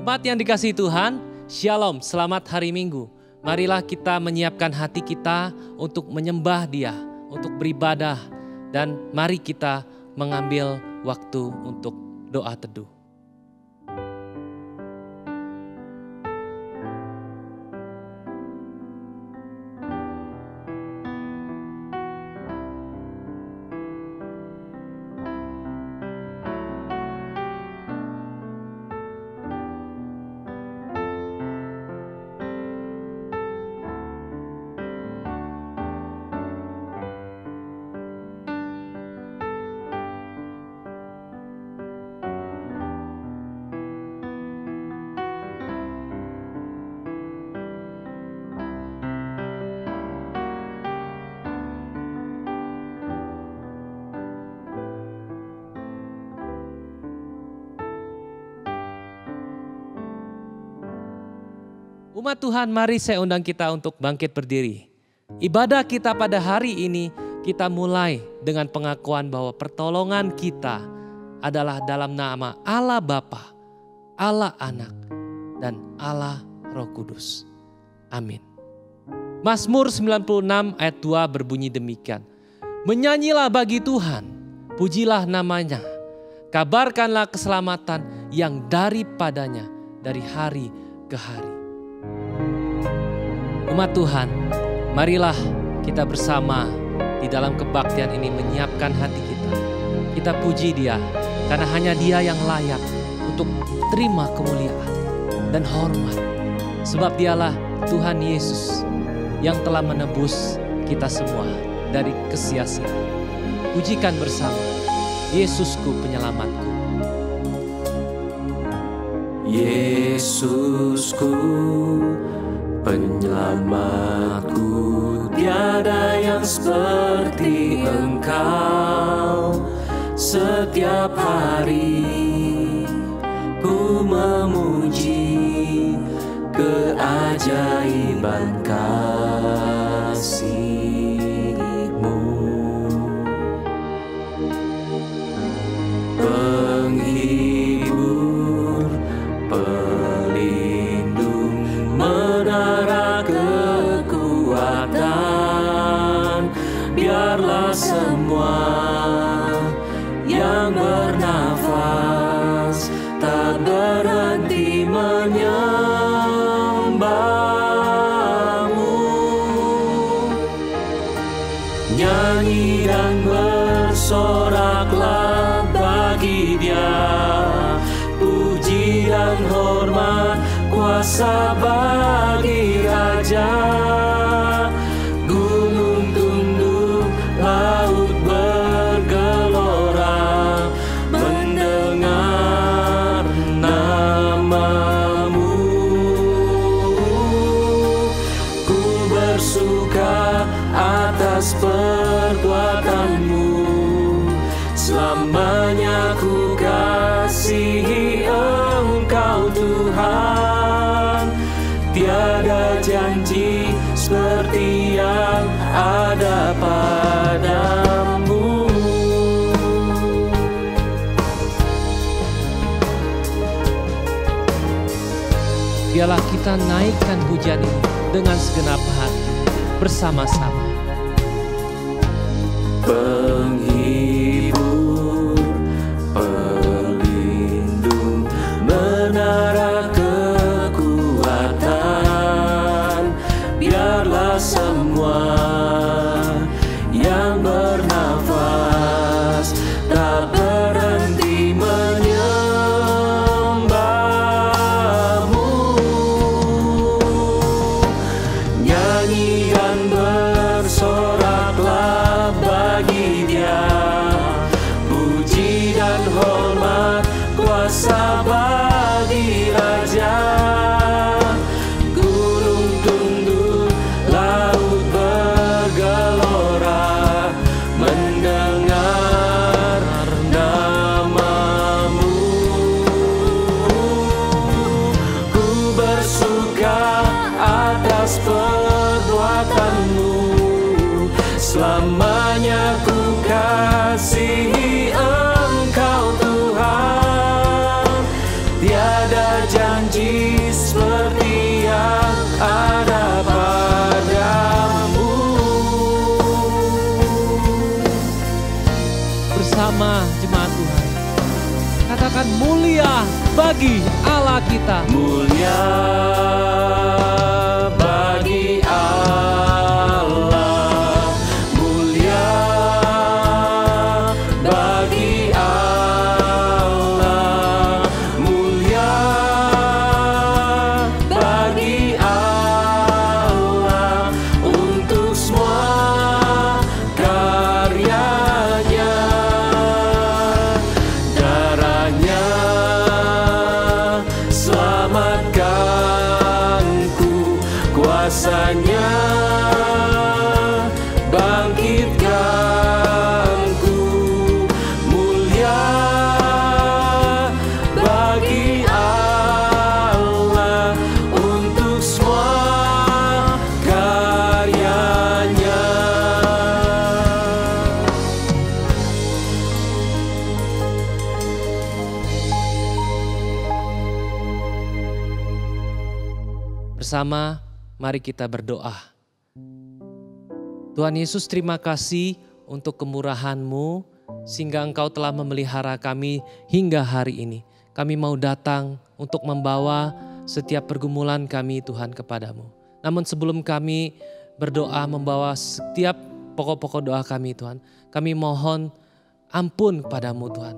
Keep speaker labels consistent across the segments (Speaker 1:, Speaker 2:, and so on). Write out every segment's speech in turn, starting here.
Speaker 1: Jemaat yang dikasihi Tuhan, Shalom, selamat hari Minggu. Marilah kita menyiapkan hati kita untuk menyembah Dia, untuk beribadah, dan mari kita mengambil waktu untuk doa teduh. Umat Tuhan, mari saya undang kita untuk bangkit berdiri. Ibadah kita pada hari ini kita mulai dengan pengakuan bahwa pertolongan kita adalah dalam nama Allah Bapa, Allah Anak, dan Allah Roh Kudus. Amin. Mazmur 96 ayat 2 berbunyi demikian. Menyanyilah bagi Tuhan, pujilah namanya, kabarkanlah keselamatan yang daripadanya dari hari ke hari. Umat Tuhan, marilah kita bersama di dalam kebaktian ini menyiapkan hati kita. Kita puji Dia, karena hanya Dia yang layak untuk terima kemuliaan dan hormat. Sebab Dialah Tuhan Yesus yang telah menebus kita semua dari kesia-siaan. Pujikan bersama, Yesusku penyelamatku.
Speaker 2: Yesusku penyelamatku, tiada yang seperti Engkau. Setiap hari ku memuji keajaiban kasih-Mu. Penghibur, pelindung, menara kekuatan, biarlah semua yang bernafas tak berhenti menyembah-Mu. Nyanyi dan bersoraklah bagi Dia, puji dan hormat, kuasa bagi Raja. Gunung tunduk, laut bergelora, mendengar nama-Mu. Ku bersuka atas perbuatan-Mu, selamanya ku kasihi Engkau Tuhan. Tiada janji seperti yang ada padamu.
Speaker 1: Biarlah kita naikkan pujian ini dengan segenap hati bersama-sama.
Speaker 2: Penghibur, pelindung, menara kekuatan, biarlah semua yang bernafas tak berhenti menyembah-Mu. Nyanyi dan bersoraklah bagi Dia, puji dan hormat, kuasa bagi Raja. Gunung tunduk, laut bergelora, mendengar nama-Mu. Ku bersuka atas perbuatan-Mu, selamanya ku kasihi Engkau Tuhan. Tiada janji
Speaker 1: bagi Allah kita.
Speaker 2: Mulia bagi Allah, mulia bagi Allah, mulia bagi Allah untuk semua karyanya. Darahnya selamatkanku, kuasanya bangkitkanku. Mulia bagi Allah untuk semua karyanya.
Speaker 1: Bersama, mari kita berdoa. Tuhan Yesus, terima kasih untuk kemurahan-Mu sehingga Engkau telah memelihara kami hingga hari ini. Kami mau datang untuk membawa setiap pergumulan kami Tuhan kepadamu. Namun sebelum kami berdoa membawa setiap pokok-pokok doa kami Tuhan, kami mohon ampun kepadamu Tuhan.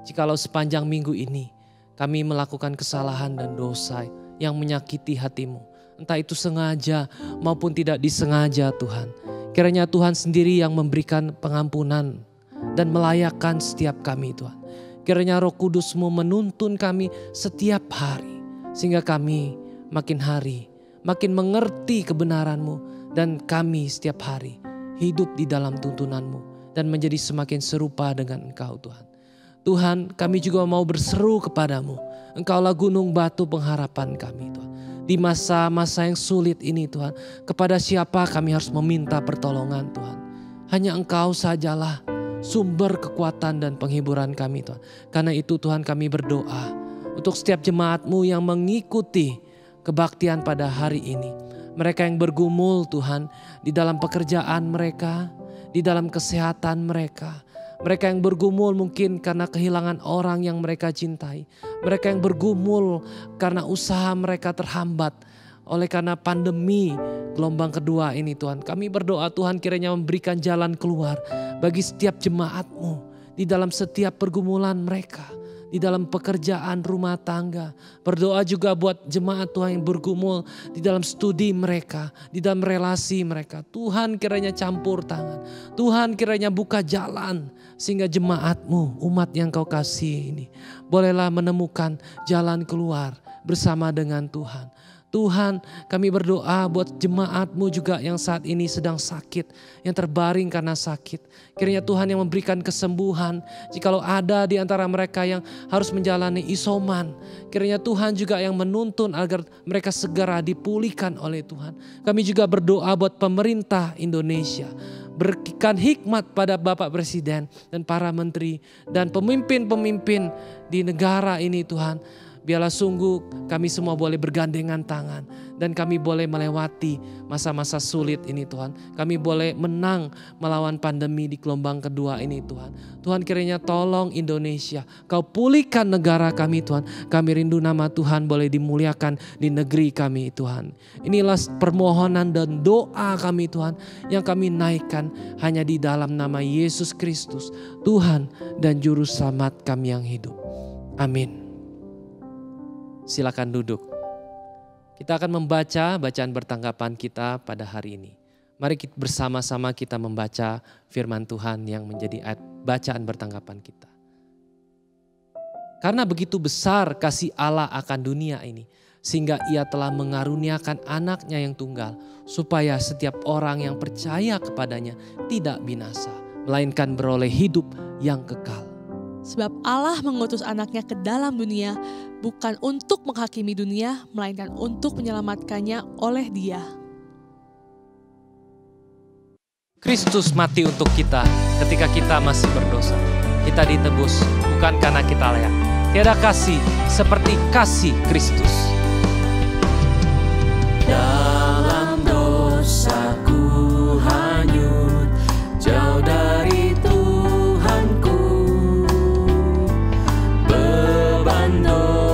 Speaker 1: Jikalau sepanjang minggu ini kami melakukan kesalahan dan dosa yang menyakiti hati-Mu, entah itu sengaja maupun tidak disengaja Tuhan. Kiranya Tuhan sendiri yang memberikan pengampunan dan melayakkan setiap kami Tuhan. Kiranya Roh Kudus-Mu menuntun kami setiap hari, sehingga kami makin hari makin mengerti kebenaran-Mu, dan kami setiap hari hidup di dalam tuntunan-Mu dan menjadi semakin serupa dengan Engkau Tuhan. Tuhan, kami juga mau berseru kepadamu. Engkaulah gunung batu pengharapan kami Tuhan. Di masa-masa yang sulit ini Tuhan, kepada siapa kami harus meminta pertolongan Tuhan? Hanya Engkau sajalah sumber kekuatan dan penghiburan kami Tuhan. Karena itu Tuhan, kami berdoa untuk setiap jemaat-Mu yang mengikuti kebaktian pada hari ini. Mereka yang bergumul Tuhan di dalam pekerjaan mereka, di dalam kesehatan mereka. Mereka yang bergumul mungkin karena kehilangan orang yang mereka cintai. Mereka yang bergumul karena usaha mereka terhambat oleh karena pandemi gelombang kedua ini Tuhan. Kami berdoa Tuhan, kiranya memberikan jalan keluar bagi setiap jemaat-Mu di dalam setiap pergumulan mereka, di dalam pekerjaan rumah tangga. Berdoa juga buat jemaat Tuhan yang bergumul di dalam studi mereka, di dalam relasi mereka. Tuhan kiranya campur tangan. Tuhan kiranya buka jalan sehingga jemaat-Mu, umat yang Kau kasih ini, bolehlah menemukan jalan keluar bersama dengan Tuhan. Tuhan, kami berdoa buat jemaat-Mu juga yang saat ini sedang sakit, yang terbaring karena sakit. Kiranya Tuhan yang memberikan kesembuhan. Jikalau ada di antara mereka yang harus menjalani isoman, kiranya Tuhan juga yang menuntun agar mereka segera dipulihkan oleh Tuhan. Kami juga berdoa buat pemerintah Indonesia. Berikan hikmat pada Bapak Presiden dan para menteri dan pemimpin-pemimpin di negara ini Tuhan. Biarlah sungguh kami semua boleh bergandengan tangan dan kami boleh melewati masa-masa sulit ini Tuhan. Kami boleh menang melawan pandemi di gelombang kedua ini Tuhan. Tuhan kiranya tolong Indonesia. Kau pulihkan negara kami Tuhan. Kami rindu nama Tuhan boleh dimuliakan di negeri kami Tuhan. Inilah permohonan dan doa kami Tuhan yang kami naikkan hanya di dalam nama Yesus Kristus, Tuhan dan Juru Selamat kami yang hidup. Amin. Silakan duduk. Kita akan membaca bacaan bertanggapan kita pada hari ini. Mari kita bersama-sama kita membaca firman Tuhan yang menjadi ayat bacaan bertanggapan kita. Karena begitu besar kasih Allah akan dunia ini, sehingga Ia telah mengaruniakan anaknya yang tunggal, supaya setiap orang yang percaya kepadanya tidak binasa, melainkan beroleh hidup yang kekal.
Speaker 3: Sebab Allah mengutus anaknya ke dalam dunia bukan untuk menghakimi dunia, melainkan untuk menyelamatkannya oleh Dia.
Speaker 1: Kristus mati untuk kita ketika kita masih berdosa. Kita ditebus bukan karena kita layak. Tiada kasih seperti kasih Kristus.
Speaker 2: Dalam dosaku hanyut jauh dari Tuhanku, beban dosa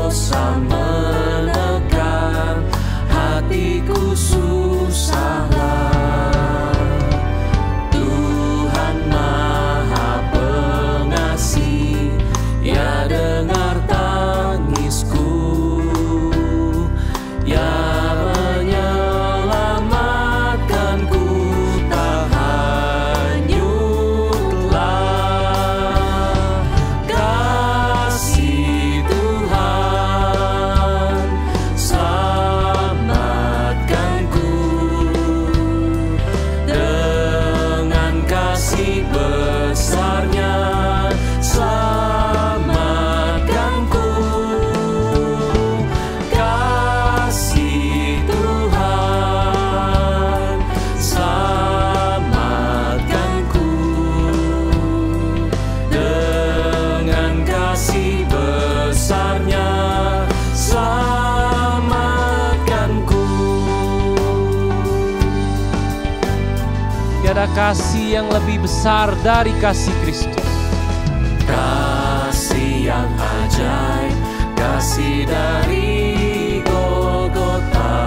Speaker 1: tiada kasih yang lebih besar dari kasih Kristus.
Speaker 2: Kasih yang ajaib, kasih dari Golgota.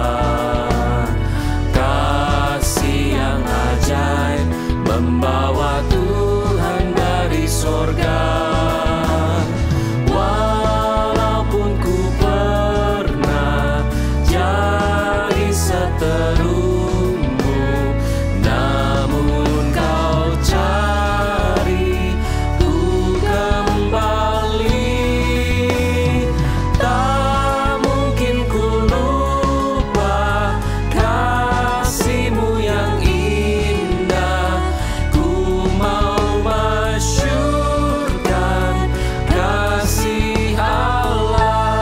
Speaker 2: Kasih yang ajaib, membawa Tuhan dari sorga. Walaupun ku pernah jadi seterumu, namun kau cari ku kembali. Tak mungkin ku lupa kasih-Mu yang indah. Ku mau masyurkan kasih Allah.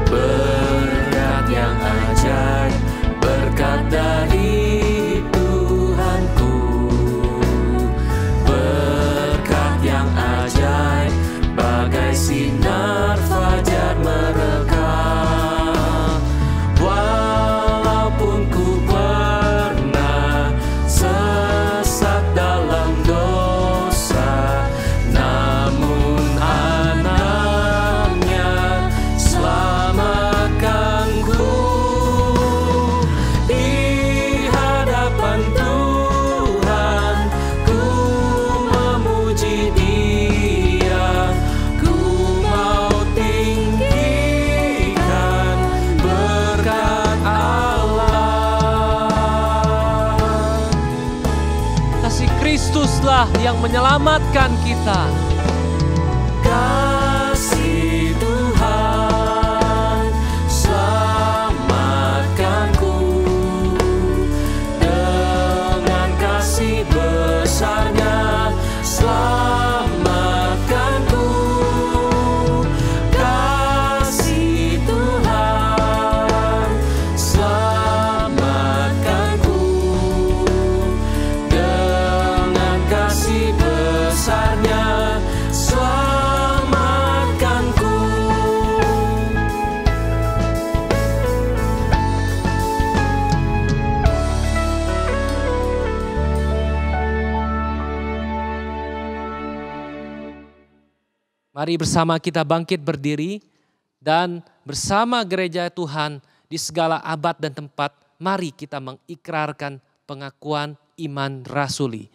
Speaker 2: Berkat yang ajaib, berkat dari Tuhanku. Berkat yang ajaib, bagai sinar fajar mereka. Walaupun ku pernah sesat dalam dosa, namun anaknya selamatkanku. Di hadapan Tuhan ku memuji Dia. Ku mau tinggikan berkat Allah.
Speaker 1: Kasih Kristuslah yang menyelamatkan kita.
Speaker 2: Kasih Tuhan selamatkanku. Dengan kasih besar-Nya selamatkanku. Kasih Tuhan selamatkanku. Dengan kasih besar-Nya selamatkanku.
Speaker 1: Mari bersama kita bangkit berdiri dan bersama gereja Tuhan di segala abad dan tempat, mari kita mengikrarkan pengakuan iman rasuli.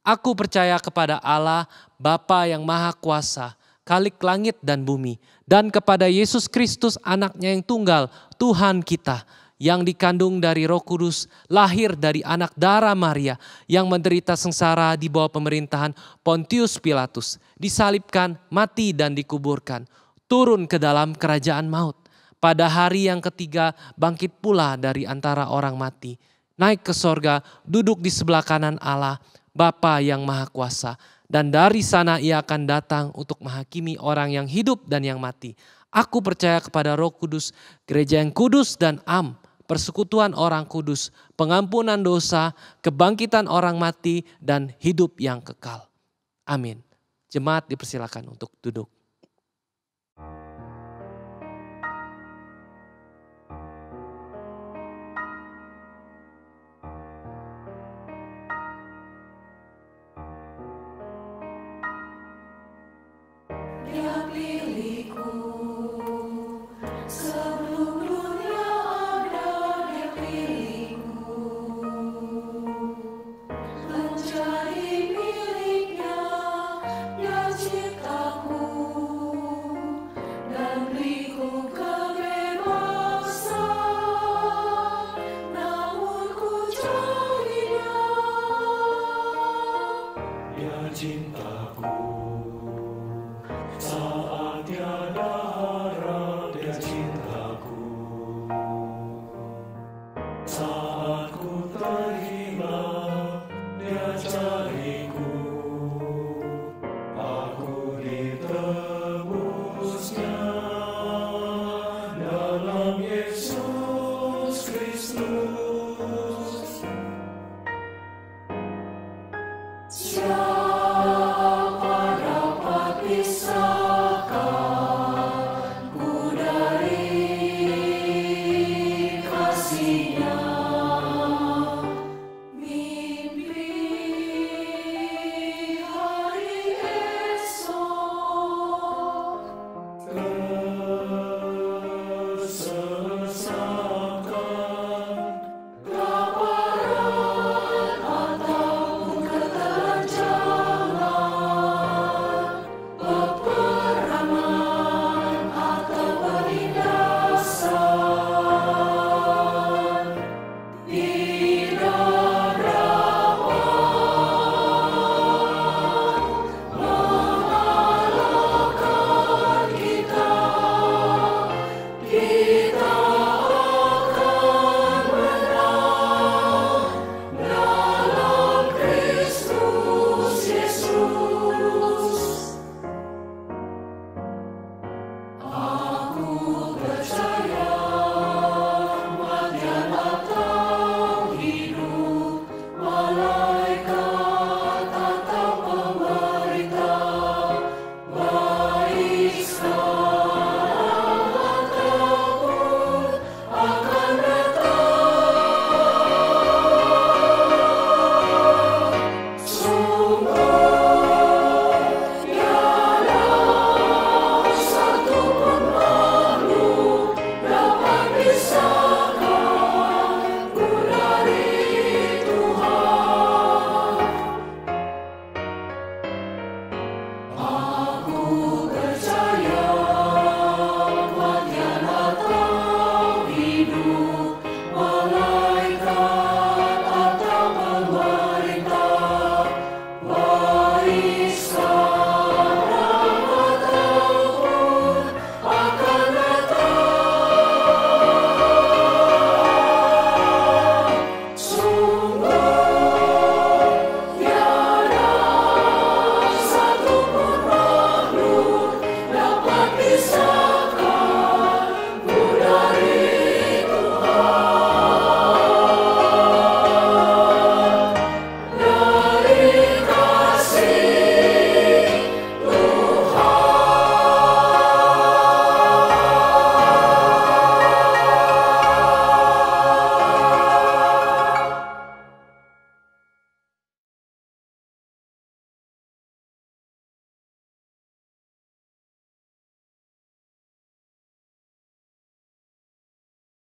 Speaker 1: Aku percaya kepada Allah, Bapa yang Maha Kuasa, Khalik langit dan bumi, dan kepada Yesus Kristus anaknya yang tunggal, Tuhan kita, yang dikandung dari Roh Kudus, lahir dari anak darah Maria, yang menderita sengsara di bawah pemerintahan Pontius Pilatus, disalibkan, mati dan dikuburkan, turun ke dalam kerajaan maut. Pada hari yang ketiga bangkit pula dari antara orang mati, naik ke sorga, duduk di sebelah kanan Allah, Bapa yang Maha Kuasa, dan dari sana Ia akan datang untuk menghakimi orang yang hidup dan yang mati. Aku percaya kepada Roh Kudus, gereja yang kudus dan am, persekutuan orang kudus, pengampunan dosa, kebangkitan orang mati, dan hidup yang kekal. Amin. Jemaat dipersilakan untuk duduk.
Speaker 2: Dia pilihku sebelum dunia ada, Dia pilihku menjadi miliknya. Dia ciptaku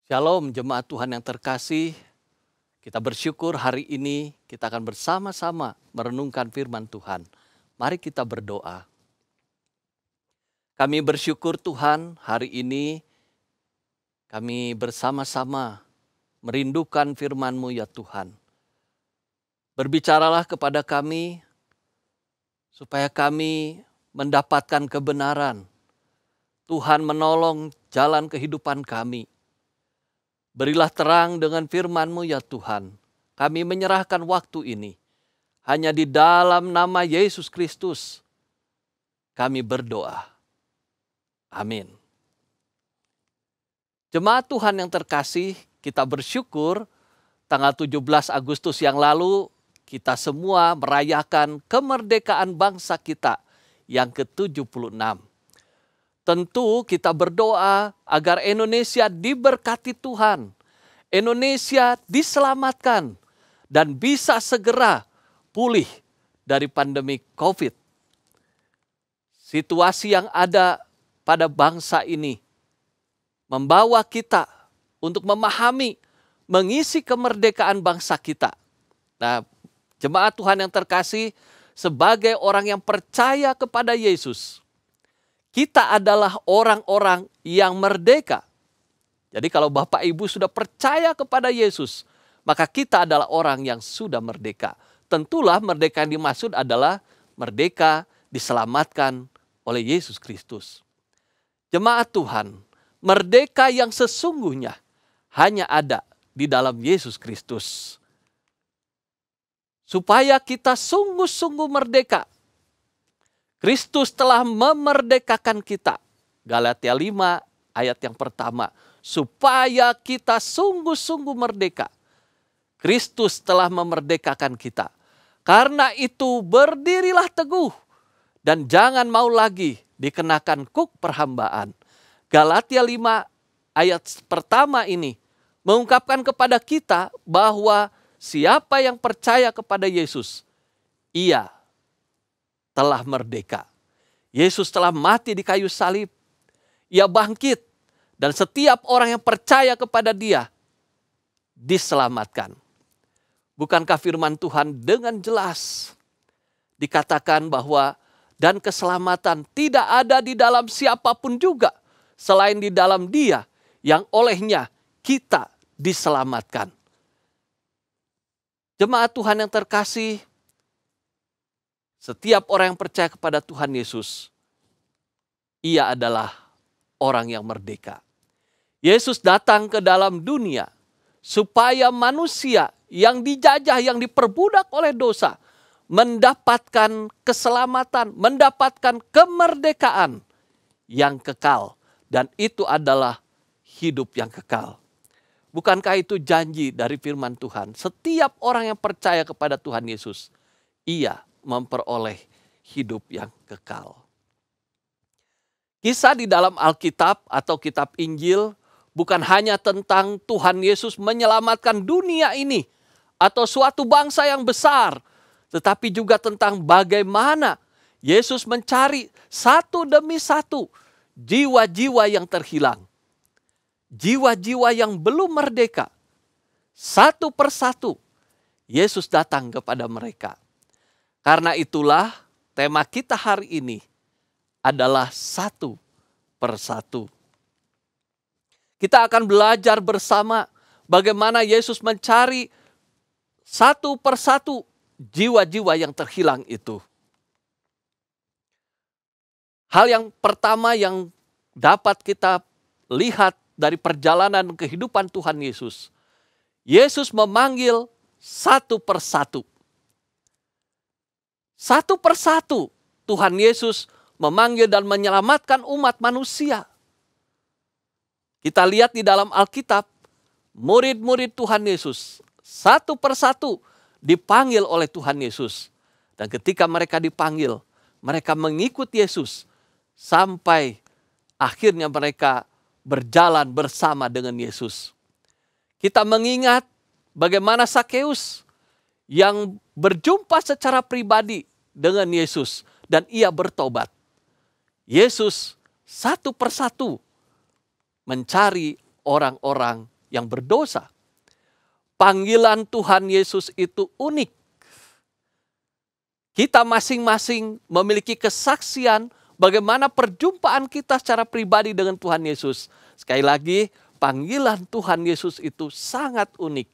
Speaker 4: Shalom jemaat Tuhan yang terkasih, kita bersyukur hari ini kita akan bersama-sama merenungkan firman Tuhan. Mari kita berdoa. Kami bersyukur Tuhan hari ini kami bersama-sama merindukan firman-Mu ya Tuhan. Berbicaralah kepada kami supaya kami mendapatkan kebenaran. Tuhan menolong jalan kehidupan kami. Berilah terang dengan firman-Mu ya Tuhan. Kami menyerahkan waktu ini. Hanya di dalam nama Yesus Kristus kami berdoa. Amin. Jemaat Tuhan yang terkasih, kita bersyukur tanggal 17 Agustus yang lalu kita semua merayakan kemerdekaan bangsa kita yang ke-76. Tentu kita berdoa agar Indonesia diberkati Tuhan. Indonesia diselamatkan dan bisa segera pulih dari pandemi COVID. Situasi yang ada pada bangsa ini membawa kita untuk memahami, mengisi kemerdekaan bangsa kita. Nah, jemaat Tuhan yang terkasih, sebagai orang yang percaya kepada Yesus, kita adalah orang-orang yang merdeka. Jadi kalau Bapak Ibu sudah percaya kepada Yesus, maka kita adalah orang yang sudah merdeka. Tentulah merdeka yang dimaksud adalah merdeka diselamatkan oleh Yesus Kristus. Jemaat Tuhan, merdeka yang sesungguhnya hanya ada di dalam Yesus Kristus. Supaya kita sungguh-sungguh merdeka, Kristus telah memerdekakan kita. Galatia 5 ayat yang pertama. Supaya kita sungguh-sungguh merdeka, Kristus telah memerdekakan kita. Karena itu berdirilah teguh dan jangan mau lagi dikenakan kuk perhambaan. Galatia 5 ayat pertama ini mengungkapkan kepada kita bahwa siapa yang percaya kepada Yesus, ia telah merdeka. Yesus telah mati di kayu salib. Ia bangkit dan setiap orang yang percaya kepada Dia diselamatkan. Bukankah firman Tuhan dengan jelas dikatakan bahwa dan keselamatan tidak ada di dalam siapapun juga selain di dalam Dia yang olehnya kita diselamatkan. Jemaat Tuhan yang terkasih, setiap orang yang percaya kepada Tuhan Yesus, ia adalah orang yang merdeka. Yesus datang ke dalam dunia supaya manusia yang dijajah, yang diperbudak oleh dosa, mendapatkan keselamatan, mendapatkan kemerdekaan yang kekal. Dan itu adalah hidup yang kekal. Bukankah itu janji dari firman Tuhan? Setiap orang yang percaya kepada Tuhan Yesus, ia memperoleh hidup yang kekal. Kisah di dalam Alkitab atau kitab Injil bukan hanya tentang Tuhan Yesus menyelamatkan dunia ini atau suatu bangsa yang besar, tetapi juga tentang bagaimana Yesus mencari satu demi satu jiwa-jiwa yang terhilang. Jiwa-jiwa yang belum merdeka. Satu persatu Yesus datang kepada mereka. Karena itulah tema kita hari ini adalah satu persatu. Kita akan belajar bersama bagaimana Yesus mencari satu persatu jiwa-jiwa yang terhilang itu. Hal yang pertama yang dapat kita lihat dari perjalanan kehidupan Tuhan Yesus. Yesus memanggil satu persatu. Satu persatu Tuhan Yesus memanggil dan menyelamatkan umat manusia. Kita lihat di dalam Alkitab, murid-murid Tuhan Yesus satu persatu dipanggil oleh Tuhan Yesus. Dan ketika mereka dipanggil, mereka mengikut Yesus sampai akhirnya mereka berjalan bersama dengan Yesus. Kita mengingat bagaimana Sakeus yang berjumpa secara pribadi dengan Yesus dan ia bertobat. Yesus satu persatu mencari orang-orang yang berdosa. Panggilan Tuhan Yesus itu unik. Kita masing-masing memiliki kesaksian bagaimana perjumpaan kita secara pribadi dengan Tuhan Yesus. Sekali lagi, panggilan Tuhan Yesus itu sangat unik.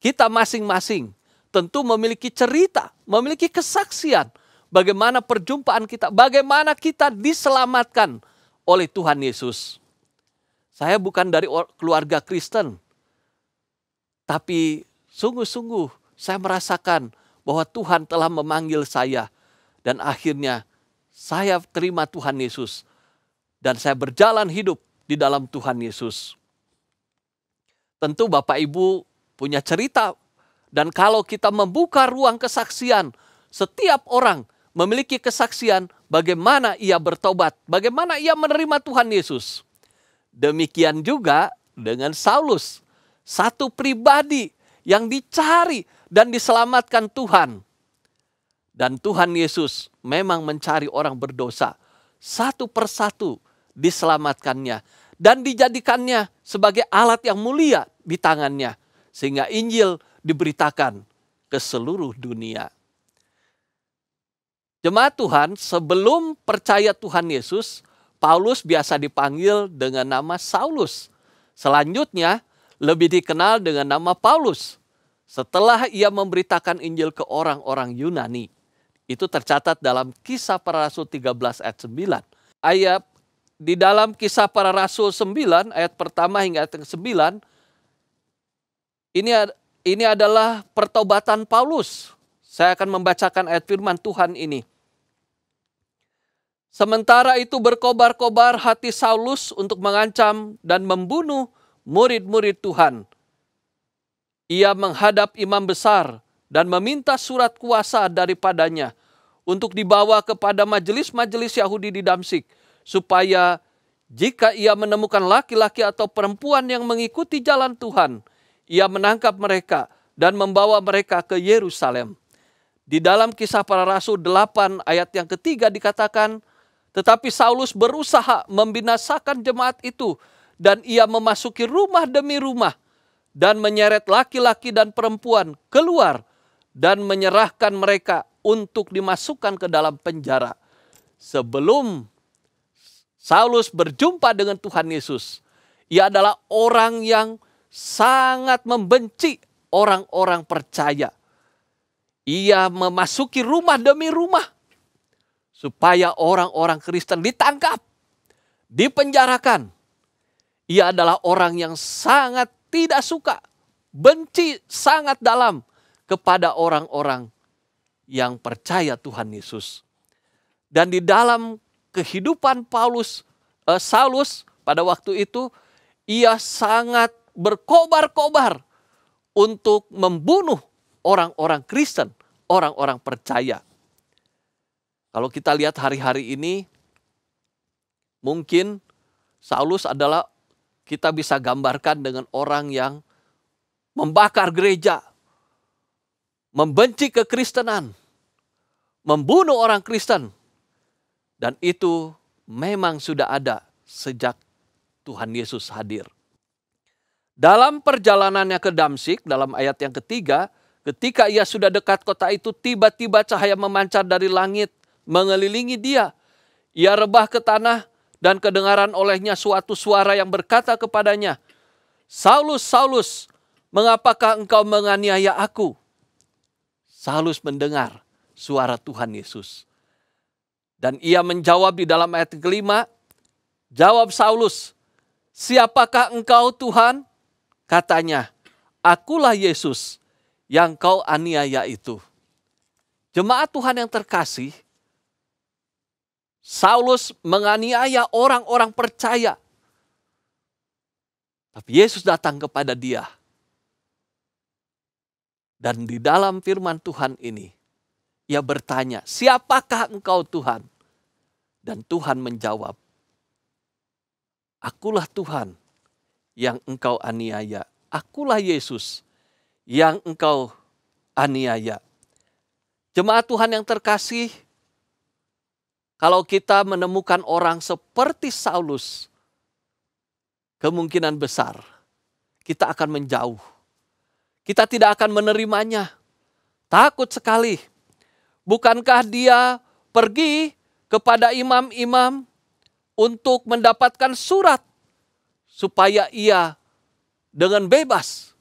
Speaker 4: Kita masing-masing tentu memiliki cerita, memiliki kesaksian bagaimana perjumpaan kita, bagaimana kita diselamatkan oleh Tuhan Yesus. Saya bukan dari keluarga Kristen, tapi sungguh-sungguh saya merasakan bahwa Tuhan telah memanggil saya dan akhirnya saya terima Tuhan Yesus dan saya berjalan hidup di dalam Tuhan Yesus. Tentu Bapak Ibu punya cerita, dan kalau kita membuka ruang kesaksian, setiap orang memiliki kesaksian bagaimana ia bertobat, bagaimana ia menerima Tuhan Yesus. Demikian juga dengan Saulus, satu pribadi yang dicari dan diselamatkan Tuhan. Dan Tuhan Yesus memang mencari orang berdosa. Satu persatu diselamatkannya. Dan dijadikannya sebagai alat yang mulia di tangannya. Sehingga Injil diberitakan ke seluruh dunia. Jemaat Tuhan, sebelum percaya Tuhan Yesus, Paulus biasa dipanggil dengan nama Saulus. Selanjutnya lebih dikenal dengan nama Paulus. Setelah ia memberitakan Injil ke orang-orang Yunani. Itu tercatat dalam Kisah Para Rasul 13 ayat 9. Ayat di dalam Kisah Para Rasul 9 ayat pertama hingga ayat 9. Ini adalah pertobatan Paulus. Saya akan membacakan ayat firman Tuhan ini. Sementara itu berkobar-kobar hati Saulus untuk mengancam dan membunuh murid-murid Tuhan. Ia menghadap imam besar dan meminta surat kuasa daripadanya untuk dibawa kepada majelis-majelis Yahudi di Damsyik, supaya jika ia menemukan laki-laki atau perempuan yang mengikuti jalan Tuhan, ia menangkap mereka dan membawa mereka ke Yerusalem. Di dalam Kisah Para Rasul 8 ayat yang ketiga dikatakan, tetapi Saulus berusaha membinasakan jemaat itu, dan ia memasuki rumah demi rumah, dan menyeret laki-laki dan perempuan keluar, dan menyerahkan mereka untuk dimasukkan ke dalam penjara. Sebelum Saulus berjumpa dengan Tuhan Yesus, ia adalah orang yang sangat membenci orang-orang percaya. Ia memasuki rumah demi rumah, supaya orang-orang Kristen ditangkap, dipenjarakan. Ia adalah orang yang sangat tidak suka, benci sangat dalam kepada orang-orang yang percaya Tuhan Yesus. Dan di dalam kehidupan Saulus pada waktu itu, ia sangat berkobar-kobar untuk membunuh orang-orang Kristen, orang-orang percaya. Kalau kita lihat hari-hari ini, mungkin Saulus adalah, kita bisa gambarkan dengan orang yang membakar gereja, membenci kekristenan, membunuh orang Kristen. Dan itu memang sudah ada sejak Tuhan Yesus hadir. Dalam perjalanannya ke Damsyik, dalam ayat yang ketiga, ketika ia sudah dekat kota itu, tiba-tiba cahaya memancar dari langit mengelilingi dia. Ia rebah ke tanah dan kedengaran olehnya suatu suara yang berkata kepadanya, Saulus, Saulus, mengapakah engkau menganiaya aku? Saulus mendengar suara Tuhan Yesus. Dan ia menjawab di dalam ayat kelima, jawab Saulus, siapakah engkau Tuhan? Katanya, akulah Yesus yang kau aniaya itu. Jemaat Tuhan yang terkasih, Saulus menganiaya orang-orang percaya. Tapi Yesus datang kepada dia. Dan di dalam firman Tuhan ini, ia bertanya, siapakah engkau Tuhan? Dan Tuhan menjawab, akulah Tuhan yang engkau aniaya. Akulah Yesus yang engkau aniaya. Jemaat Tuhan yang terkasih, kalau kita menemukan orang seperti Saulus, kemungkinan besar kita akan menjauh. Kita tidak akan menerimanya. Takut sekali. Bukankah dia pergi kepada imam-imam untuk mendapatkan surat supaya ia dengan bebas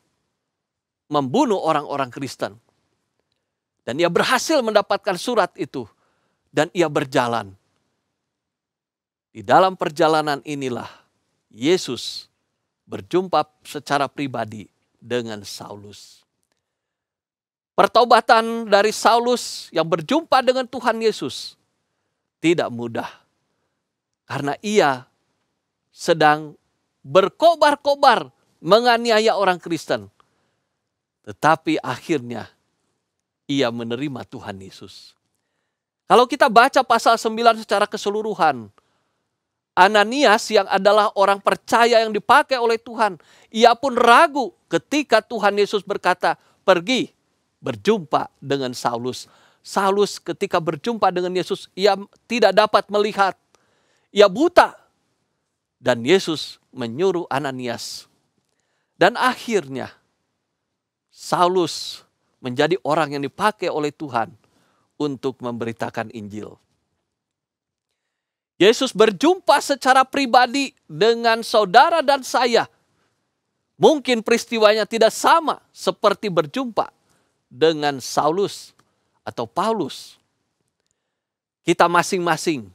Speaker 4: membunuh orang-orang Kristen. Dan ia berhasil mendapatkan surat itu. Dan ia berjalan. Di dalam perjalanan inilah Yesus berjumpa secara pribadi dengan Saulus. Pertobatan dari Saulus yang berjumpa dengan Tuhan Yesus tidak mudah. Karena ia sedang berkobar-kobar menganiaya orang Kristen. Tetapi akhirnya ia menerima Tuhan Yesus. Kalau kita baca pasal 9 secara keseluruhan, Ananias yang adalah orang percaya yang dipakai oleh Tuhan, ia pun ragu ketika Tuhan Yesus berkata, pergi berjumpa dengan Saulus. Saulus ketika berjumpa dengan Yesus, ia tidak dapat melihat. Ia buta. Dan Yesus menyuruh Ananias. Dan akhirnya Saulus menjadi orang yang dipakai oleh Tuhan untuk memberitakan Injil. Yesus berjumpa secara pribadi dengan saudara dan saya. Mungkin peristiwanya tidak sama seperti berjumpa dengan Saulus atau Paulus. Kita masing-masing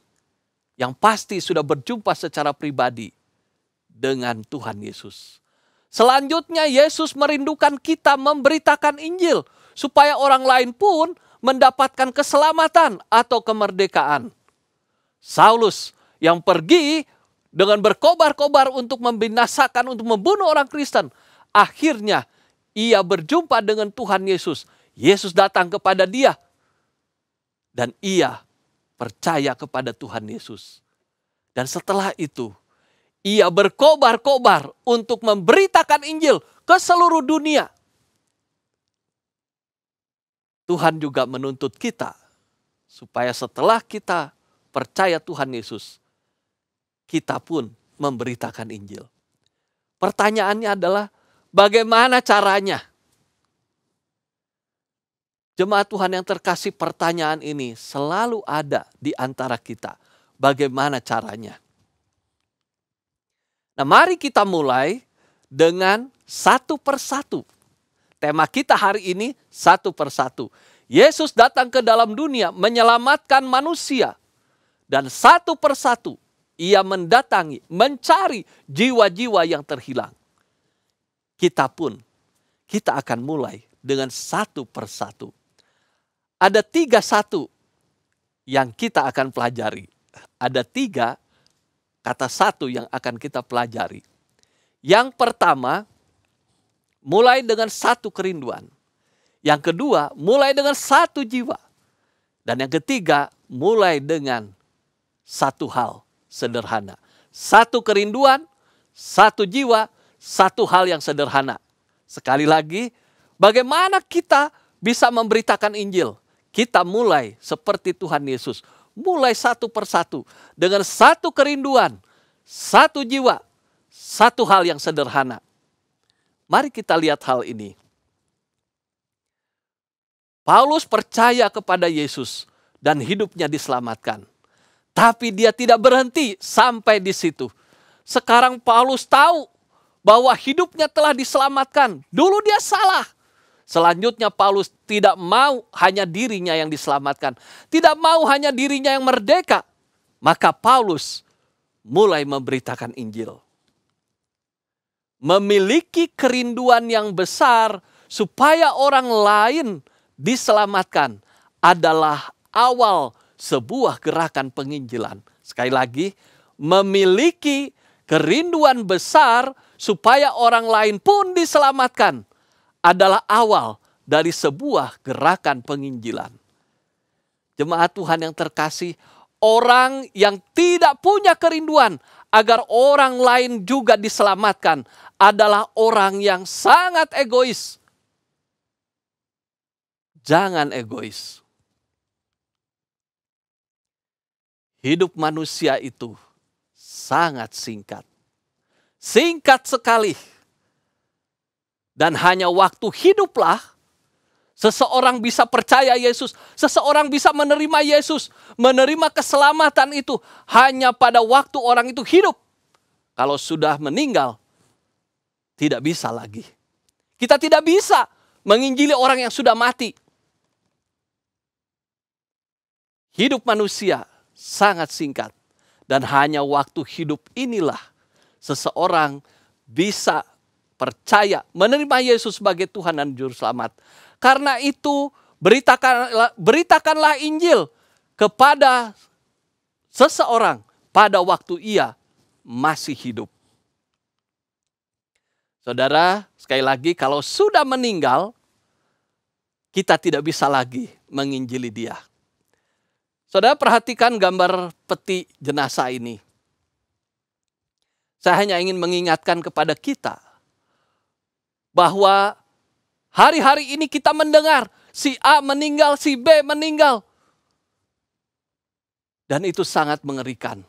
Speaker 4: yang pasti sudah berjumpa secara pribadi dengan Tuhan Yesus. Selanjutnya Yesus merindukan kita memberitakan Injil supaya orang lain pun mendapatkan keselamatan atau kemerdekaan. Saulus yang pergi dengan berkobar-kobar untuk membinasakan, untuk membunuh orang Kristen. Akhirnya ia berjumpa dengan Tuhan Yesus. Yesus datang kepada dia. Dan ia percaya kepada Tuhan Yesus. Dan setelah itu, ia berkobar-kobar untuk memberitakan Injil ke seluruh dunia. Tuhan juga menuntut kita supaya setelah kita percaya Tuhan Yesus, kita pun memberitakan Injil. Pertanyaannya adalah bagaimana caranya? Jemaat Tuhan yang terkasih, pertanyaan ini selalu ada di antara kita. Bagaimana caranya? Nah, mari kita mulai dengan satu persatu. Tema kita hari ini satu persatu. Yesus datang ke dalam dunia menyelamatkan manusia. Dan satu persatu ia mendatangi, mencari jiwa-jiwa yang terhilang. Kita akan mulai dengan satu persatu. Ada 3 satu yang kita akan pelajari. Ada 3 kata satu yang akan kita pelajari. Yang pertama, mulai dengan satu kerinduan. Yang kedua, mulai dengan satu jiwa. Dan yang ketiga, mulai dengan satu hal sederhana. Satu kerinduan, satu jiwa, satu hal yang sederhana. Sekali lagi, bagaimana kita bisa memberitakan Injil? Kita mulai seperti Tuhan Yesus. Mulai satu persatu. Dengan satu kerinduan, satu jiwa, satu hal yang sederhana. Mari kita lihat hal ini. Paulus percaya kepada Yesus dan hidupnya diselamatkan. Tapi dia tidak berhenti sampai di situ. Sekarang Paulus tahu bahwa hidupnya telah diselamatkan. Dulu dia salah. Selanjutnya Paulus tidak mau hanya dirinya yang diselamatkan. Tidak mau hanya dirinya yang merdeka. Maka Paulus mulai memberitakan Injil. Memiliki kerinduan yang besar supaya orang lain diselamatkan adalah awal sebuah gerakan penginjilan. Sekali lagi, memiliki kerinduan besar supaya orang lain pun diselamatkan adalah awal dari sebuah gerakan penginjilan. Jemaat Tuhan yang terkasih, orang yang tidak punya kerinduan agar orang lain juga diselamatkan adalah orang yang sangat egois. Jangan egois. Hidup manusia itu sangat singkat. Singkat sekali. Dan hanya waktu hiduplah seseorang bisa percaya Yesus, seseorang bisa menerima Yesus, menerima keselamatan itu hanya pada waktu orang itu hidup. Kalau sudah meninggal, tidak bisa lagi. Kita tidak bisa menginjili orang yang sudah mati. Hidup manusia sangat singkat. Dan hanya waktu hidup inilah seseorang bisa percaya, menerima Yesus sebagai Tuhan dan Juru Selamat. Karena itu beritakanlah Injil kepada seseorang pada waktu ia masih hidup. Saudara, sekali lagi kalau sudah meninggal, kita tidak bisa lagi menginjili dia. Saudara perhatikan gambar peti jenazah ini. Saya hanya ingin mengingatkan kepada kita bahwa hari-hari ini kita mendengar si A meninggal, si B meninggal. Dan itu sangat mengerikan.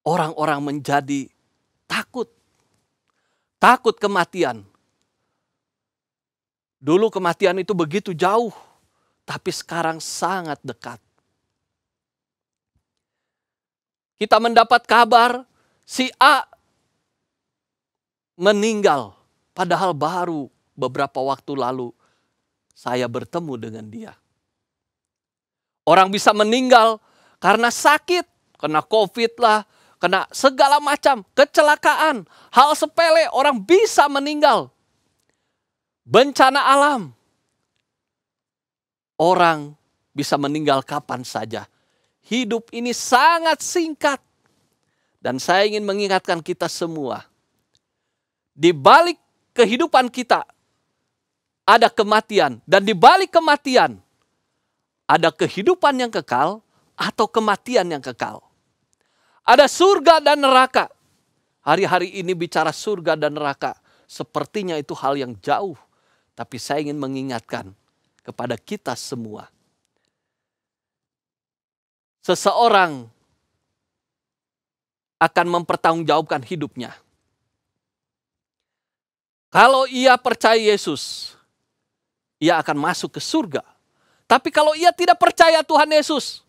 Speaker 4: Orang-orang menjadi takut. Takut kematian. Dulu kematian itu begitu jauh, tapi sekarang sangat dekat. Kita mendapat kabar si A meninggal, padahal baru beberapa waktu lalu saya bertemu dengan dia. Orang bisa meninggal karena sakit, kena COVID lah, kena segala macam kecelakaan, hal sepele orang bisa meninggal. Bencana alam, orang bisa meninggal kapan saja. Hidup ini sangat singkat. Dan saya ingin mengingatkan kita semua, di balik kehidupan kita ada kematian, dan di balik kematian ada kehidupan yang kekal atau kematian yang kekal. Ada surga dan neraka. Hari-hari ini bicara surga dan neraka, sepertinya itu hal yang jauh. Tapi saya ingin mengingatkan kepada kita semua. Seseorang akan mempertanggungjawabkan hidupnya. Kalau ia percaya Yesus, ia akan masuk ke surga. Tapi kalau ia tidak percaya Tuhan Yesus,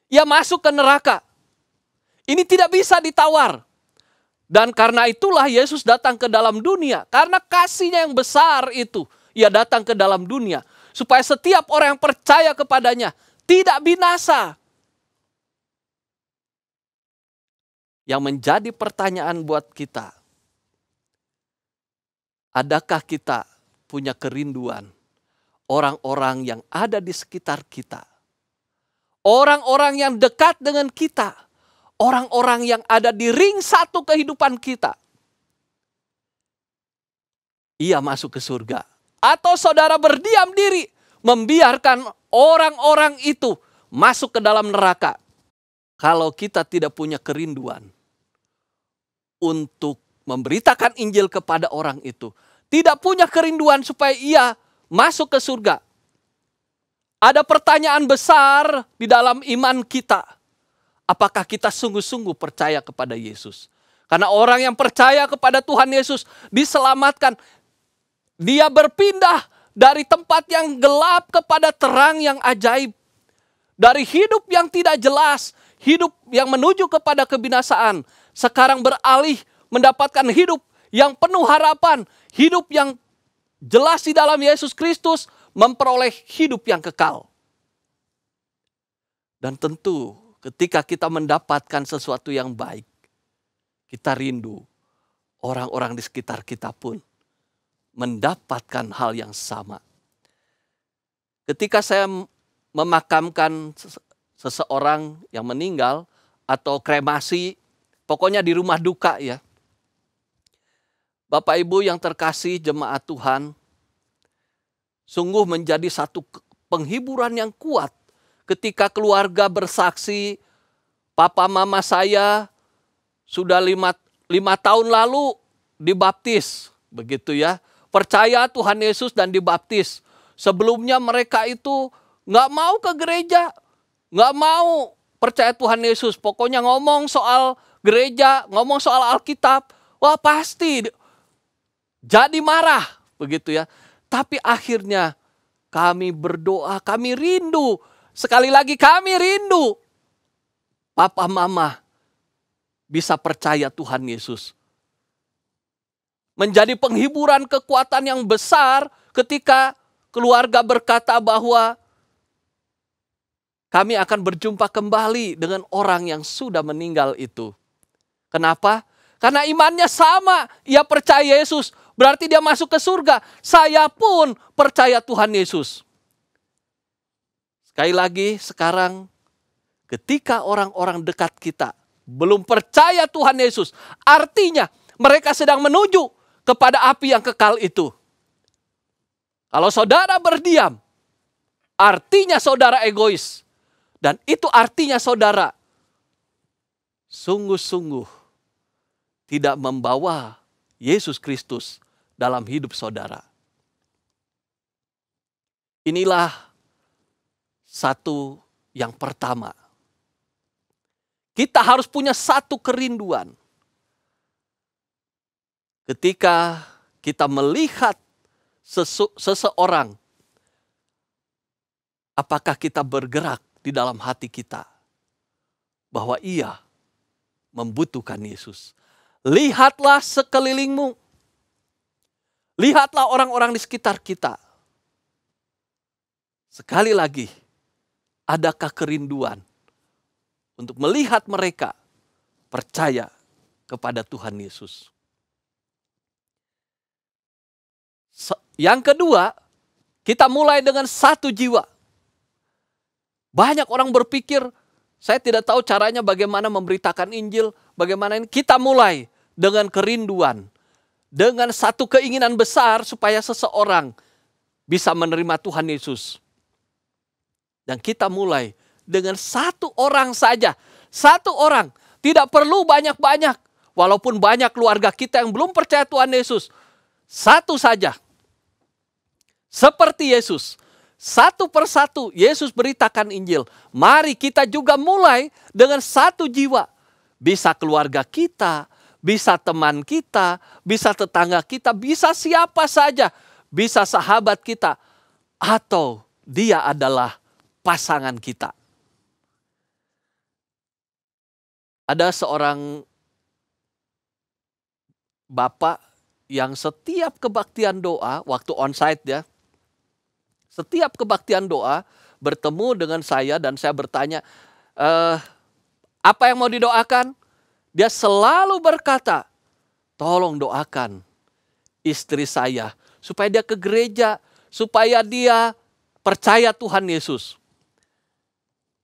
Speaker 4: ia masuk ke neraka. Ini tidak bisa ditawar. Dan karena itulah Yesus datang ke dalam dunia. Karena kasih-Nya yang besar itu, ia datang ke dalam dunia. Supaya setiap orang yang percaya kepadanya tidak binasa. Yang menjadi pertanyaan buat kita, adakah kita punya kerinduan orang-orang yang ada di sekitar kita? Orang-orang yang dekat dengan kita. Orang-orang yang ada di ring satu kehidupan kita. Ia masuk ke surga. Atau saudara berdiam diri, membiarkan orang-orang itu masuk ke dalam neraka. Kalau kita tidak punya kerinduan untuk memberitakan Injil kepada orang itu, tidak punya kerinduan supaya ia masuk ke surga, ada pertanyaan besar di dalam iman kita. Apakah kita sungguh-sungguh percaya kepada Yesus? Karena orang yang percaya kepada Tuhan Yesus diselamatkan. Dia berpindah dari tempat yang gelap kepada terang yang ajaib. Dari hidup yang tidak jelas, hidup yang menuju kepada kebinasaan, sekarang beralih mendapatkan hidup yang penuh harapan. Hidup yang jelas di dalam Yesus Kristus, memperoleh hidup yang kekal. Dan tentu ketika kita mendapatkan sesuatu yang baik, kita rindu orang-orang di sekitar kita pun mendapatkan hal yang sama. Ketika saya memakamkan seseorang yang meninggal atau kremasi, pokoknya di rumah duka ya. Bapak Ibu yang terkasih jemaat Tuhan, sungguh menjadi satu penghiburan yang kuat ketika keluarga bersaksi, papa mama saya sudah lima tahun lalu dibaptis, begitu ya. Percaya Tuhan Yesus dan dibaptis. Sebelumnya mereka itu nggak mau ke gereja, nggak mau percaya Tuhan Yesus. Pokoknya ngomong soal gereja, ngomong soal Alkitab, wah pasti jadi marah, begitu ya. Tapi akhirnya kami berdoa, kami rindu. Sekali lagi kami rindu. Papa mama bisa percaya Tuhan Yesus. Menjadi penghiburan kekuatan yang besar ketika keluarga berkata bahwa kami akan berjumpa kembali dengan orang yang sudah meninggal itu. Kenapa? Karena imannya sama. Ia percaya Yesus, berarti dia masuk ke surga. Saya pun percaya Tuhan Yesus. Sekali lagi sekarang ketika orang-orang dekat kita belum percaya Tuhan Yesus, artinya mereka sedang menuju kepada api yang kekal itu. Kalau saudara berdiam, artinya saudara egois. Dan itu artinya saudara sungguh-sungguh tidak membawa Yesus Kristus dalam hidup saudara. Inilah satu yang pertama. Kita harus punya satu kerinduan. Ketika kita melihat seseorang, apakah kita bergerak di dalam hati kita bahwa ia membutuhkan Yesus. Lihatlah sekelilingmu. Lihatlah orang-orang di sekitar kita. Sekali lagi, adakah kerinduan untuk melihat mereka percaya kepada Tuhan Yesus? Yang kedua, kita mulai dengan satu jiwa. Banyak orang berpikir, saya tidak tahu caranya bagaimana memberitakan Injil, bagaimana ini. Kita mulai dengan kerinduan, dengan satu keinginan besar supaya seseorang bisa menerima Tuhan Yesus. Dan kita mulai dengan satu orang saja. Satu orang, tidak perlu banyak-banyak. Walaupun banyak keluarga kita yang belum percaya Tuhan Yesus. Satu saja. Seperti Yesus. Satu persatu Yesus beritakan Injil. Mari kita juga mulai dengan satu jiwa. Bisa keluarga kita, bisa teman kita, bisa tetangga kita, bisa siapa saja. Bisa sahabat kita. Atau dia adalah pasangan kita. Ada seorang bapak yang setiap kebaktian doa, waktu onsite ya, setiap kebaktian doa bertemu dengan saya dan saya bertanya, apa yang mau didoakan? Dia selalu berkata, tolong doakan istri saya supaya dia ke gereja, supaya dia percaya Tuhan Yesus.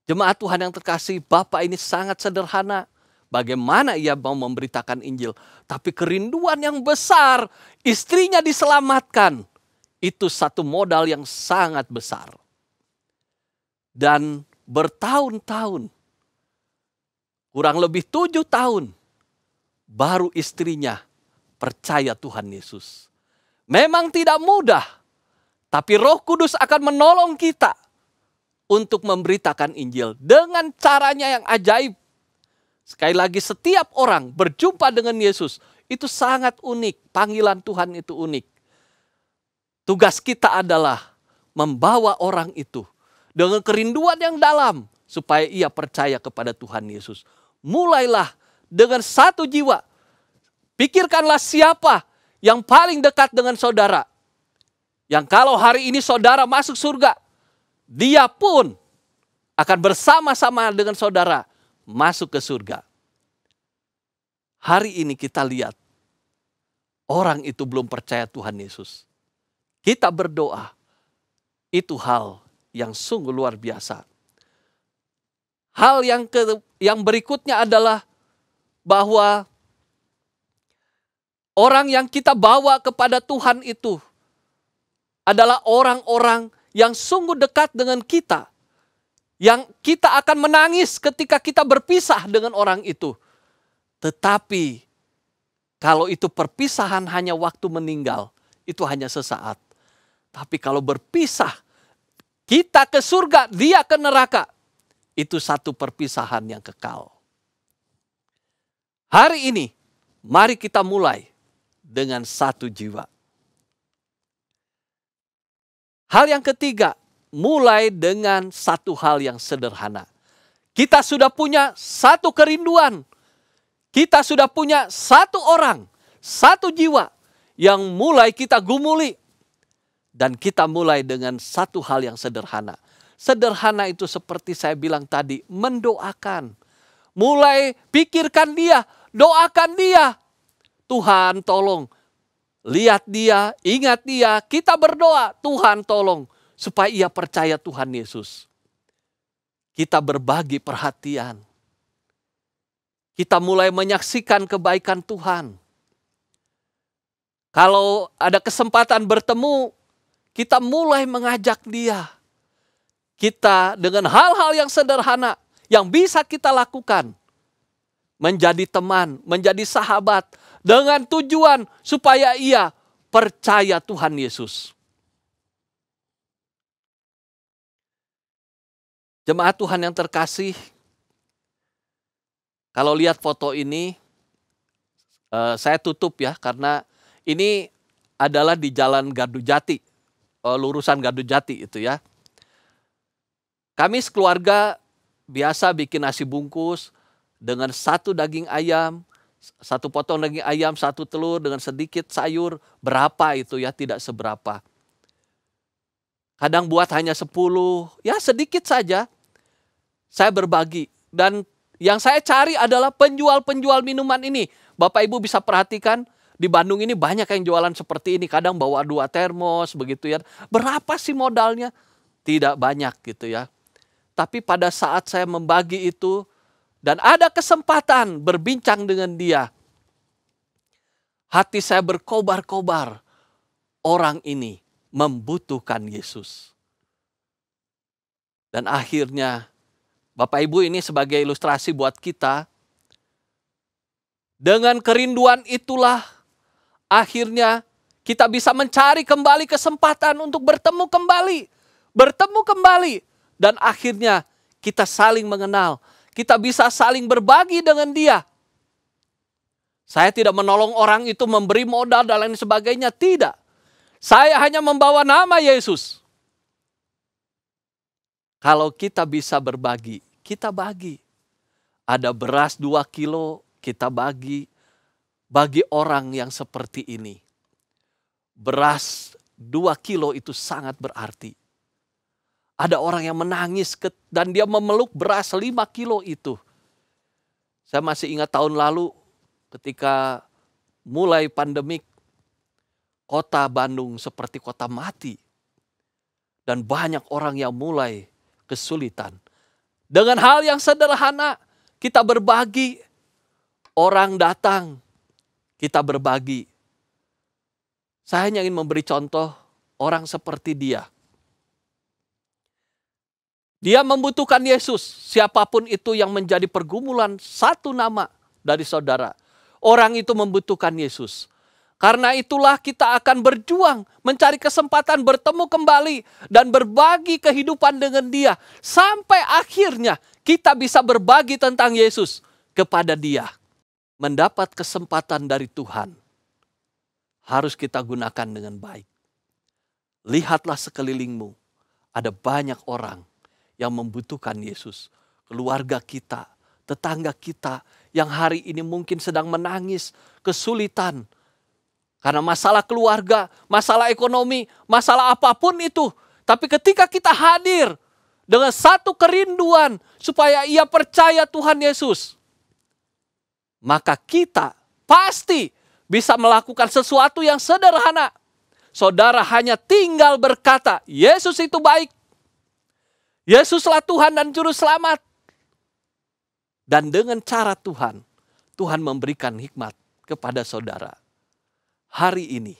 Speaker 4: Jemaat Tuhan yang terkasih, Bapak ini sangat sederhana. Bagaimana ia mau memberitakan Injil. Tapi kerinduan yang besar, istrinya diselamatkan. Itu satu modal yang sangat besar. Dan bertahun-tahun, kurang lebih 7 tahun, baru istrinya percaya Tuhan Yesus. Memang tidak mudah, tapi Roh Kudus akan menolong kita untuk memberitakan Injil dengan caranya yang ajaib. Sekali lagi, setiap orang berjumpa dengan Yesus itu sangat unik. Panggilan Tuhan itu unik. Tugas kita adalah membawa orang itu dengan kerinduan yang dalam supaya ia percaya kepada Tuhan Yesus. Mulailah dengan satu jiwa. Pikirkanlah siapa yang paling dekat dengan saudara. Yang kalau hari ini saudara masuk surga, dia pun akan bersama-sama dengan saudara masuk ke surga. Hari ini kita lihat orang itu belum percaya Tuhan Yesus. Kita berdoa, itu hal yang sungguh luar biasa. Hal yang berikutnya adalah bahwa orang yang kita bawa kepada Tuhan itu adalah orang-orang yang sungguh dekat dengan kita. Yang kita akan menangis ketika kita berpisah dengan orang itu. Tetapi kalau itu perpisahan hanya waktu meninggal, itu hanya sesaat. Tapi kalau berpisah, kita ke surga, dia ke neraka. Itu satu perpisahan yang kekal. Hari ini, mari kita mulai dengan satu jiwa. Hal yang ketiga, mulai dengan satu hal yang sederhana. Kita sudah punya satu kerinduan. Kita sudah punya satu orang, satu jiwa yang mulai kita gumuli. Dan kita mulai dengan satu hal yang sederhana. Sederhana itu seperti saya bilang tadi, mendoakan. Mulai pikirkan dia, doakan dia. Tuhan tolong, lihat dia, ingat dia, kita berdoa, Tuhan tolong. Supaya ia percaya Tuhan Yesus. Kita berbagi perhatian. Kita mulai menyaksikan kebaikan Tuhan. Kalau ada kesempatan bertemu, kita mulai mengajak dia. Kita dengan hal-hal yang sederhana yang bisa kita lakukan. Menjadi teman, menjadi sahabat. Dengan tujuan supaya ia percaya Tuhan Yesus. Jemaat Tuhan yang terkasih, kalau lihat foto ini, saya tutup ya, karena ini adalah di Jalan Gardujati, lurusan Gardujati itu ya. Kami sekeluarga biasa bikin nasi bungkus dengan satu daging ayam, satu potong daging ayam, satu telur dengan sedikit sayur, berapa itu ya, tidak seberapa. Kadang buat hanya 10, ya sedikit saja. Saya berbagi, dan yang saya cari adalah penjual-penjual minuman ini. Bapak Ibu bisa perhatikan, di Bandung ini banyak yang jualan seperti ini. Kadang bawa 2 termos begitu ya. Berapa sih modalnya? Tidak banyak gitu ya. Tapi pada saat saya membagi itu, dan ada kesempatan berbincang dengan dia, hati saya berkobar-kobar. Orang ini membutuhkan Yesus. Dan akhirnya, Bapak Ibu, ini sebagai ilustrasi buat kita. Dengan kerinduan itulah akhirnya kita bisa mencari kembali kesempatan untuk bertemu kembali. Bertemu kembali. Dan akhirnya kita saling mengenal. Kita bisa saling berbagi dengan dia. Saya tidak menolong orang itu memberi modal dan lain sebagainya. Tidak. Saya hanya membawa nama Yesus. Kalau kita bisa berbagi, kita bagi. Ada beras 2 kilo, kita bagi. Bagi orang yang seperti ini. Beras 2 kilo itu sangat berarti. Ada orang yang menangis dan dia memeluk beras 5 kilo itu. Saya masih ingat tahun lalu ketika mulai pandemik, kota Bandung seperti kota mati. Dan banyak orang yang mulai kesulitan. Dengan hal yang sederhana, kita berbagi. Orang datang, kita berbagi. Saya hanya ingin memberi contoh orang seperti dia. Dia membutuhkan Yesus, siapapun itu yang menjadi pergumulan satu nama dari saudara. Orang itu membutuhkan Yesus. Karena itulah kita akan berjuang, mencari kesempatan bertemu kembali dan berbagi kehidupan dengan dia. Sampai akhirnya kita bisa berbagi tentang Yesus kepada dia. Mendapat kesempatan dari Tuhan harus kita gunakan dengan baik. Lihatlah sekelilingmu, ada banyak orang yang membutuhkan Yesus. Keluarga kita, tetangga kita yang hari ini mungkin sedang menangis, kesulitan. Karena masalah keluarga, masalah ekonomi, masalah apapun itu. Tapi ketika kita hadir dengan satu kerinduan supaya ia percaya Tuhan Yesus, maka kita pasti bisa melakukan sesuatu yang sederhana. Saudara hanya tinggal berkata, Yesus itu baik. Yesuslah Tuhan dan Juru Selamat. Dan dengan cara Tuhan, Tuhan memberikan hikmat kepada saudara. Hari ini,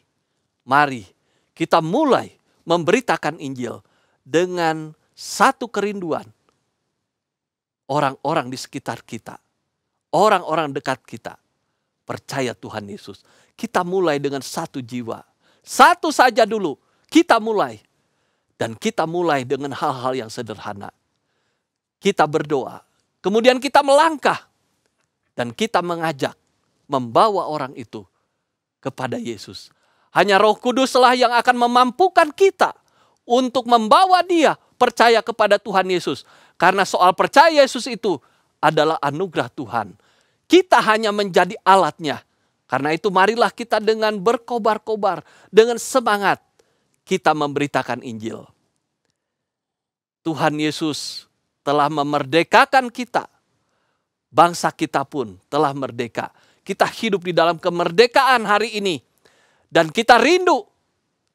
Speaker 4: mari kita mulai memberitakan Injil dengan satu kerinduan. Orang-orang di sekitar kita, orang-orang dekat kita, percaya Tuhan Yesus. Kita mulai dengan satu jiwa. Satu saja dulu, kita mulai. Dan kita mulai dengan hal-hal yang sederhana. Kita berdoa, kemudian kita melangkah. Dan kita mengajak, membawa orang itu kepada Yesus. Hanya Roh Kuduslah yang akan memampukan kita untuk membawa dia percaya kepada Tuhan Yesus. Karena soal percaya Yesus itu adalah anugerah Tuhan. Kita hanya menjadi alatnya. Karena itu marilah kita dengan berkobar-kobar, dengan semangat kita memberitakan Injil. Tuhan Yesus telah memerdekakan kita. Bangsa kita pun telah merdeka. Kita hidup di dalam kemerdekaan hari ini. Dan kita rindu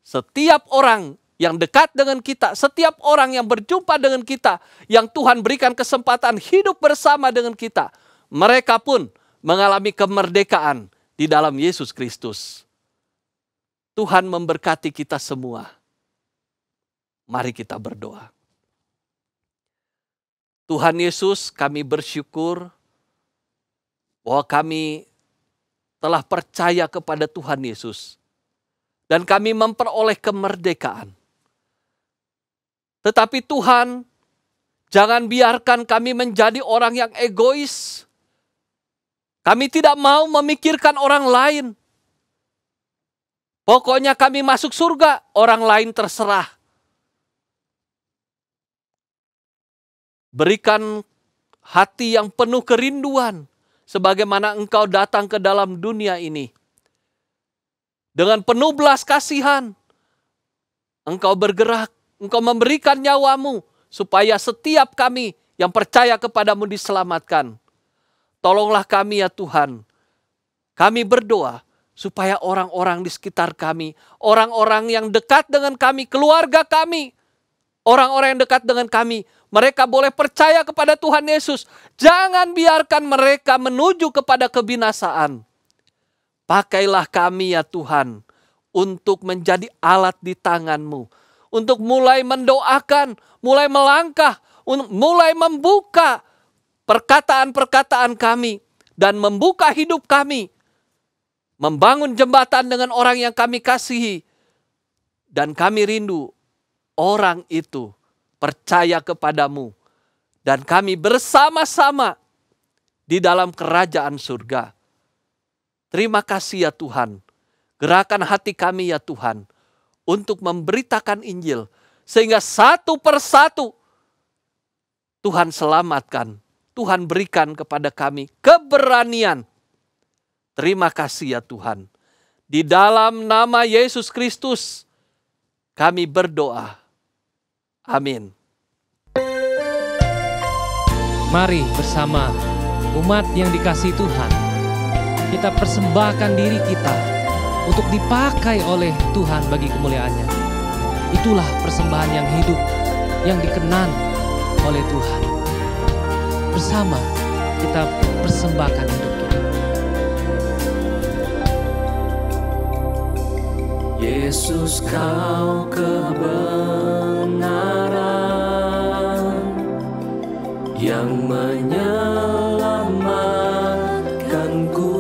Speaker 4: setiap orang yang dekat dengan kita, setiap orang yang berjumpa dengan kita, yang Tuhan berikan kesempatan hidup bersama dengan kita, mereka pun mengalami kemerdekaan di dalam Yesus Kristus. Tuhan memberkati kita semua. Mari kita berdoa. Tuhan Yesus, kami bersyukur bahwa kami telah percaya kepada Tuhan Yesus. Dan kami memperoleh kemerdekaan. Tetapi Tuhan, jangan biarkan kami menjadi orang yang egois. Kami tidak mau memikirkan orang lain. Pokoknya kami masuk surga, orang lain terserah. Berikan hati yang penuh kerinduan, sebagaimana Engkau datang ke dalam dunia ini. Dengan penuh belas kasihan, Engkau bergerak, Engkau memberikan nyawamu, supaya setiap kami yang percaya kepadamu diselamatkan. Tolonglah kami ya Tuhan. Kami berdoa supaya orang-orang di sekitar kami, orang-orang yang dekat dengan kami, keluarga kami, orang-orang yang dekat dengan kami, mereka boleh percaya kepada Tuhan Yesus. Jangan biarkan mereka menuju kepada kebinasaan. Pakailah kami ya Tuhan untuk menjadi alat di tangan-Mu. Untuk mulai mendoakan, mulai melangkah, mulai membuka perkataan-perkataan kami. Dan membuka hidup kami. Membangun jembatan dengan orang yang kami kasihi. Dan kami rindu orang itu percaya kepadamu. Dan kami bersama-sama di dalam kerajaan surga. Terima kasih ya Tuhan. Gerakan hati kami ya Tuhan. Untuk memberitakan Injil. Sehingga satu persatu Tuhan selamatkan. Tuhan berikan kepada kami keberanian. Terima kasih ya Tuhan. Di dalam nama Yesus Kristus kami berdoa. Amin.
Speaker 1: Mari bersama umat yang dikasihi Tuhan, kita persembahkan diri kita untuk dipakai oleh Tuhan bagi kemuliaan-Nya. Itulah persembahan yang hidup, yang dikenan oleh Tuhan. Bersama kita persembahkan hidup kita.
Speaker 2: Yesus, Kau kebenaran yang menyelamatkanku.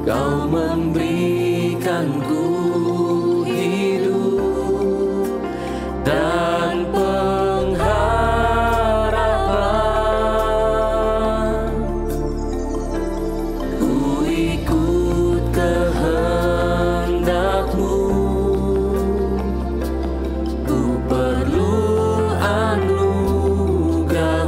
Speaker 2: Kau memberikanku hidup dan pengharapan. Ku ikut kehendak-Mu. Ku perlu anugerah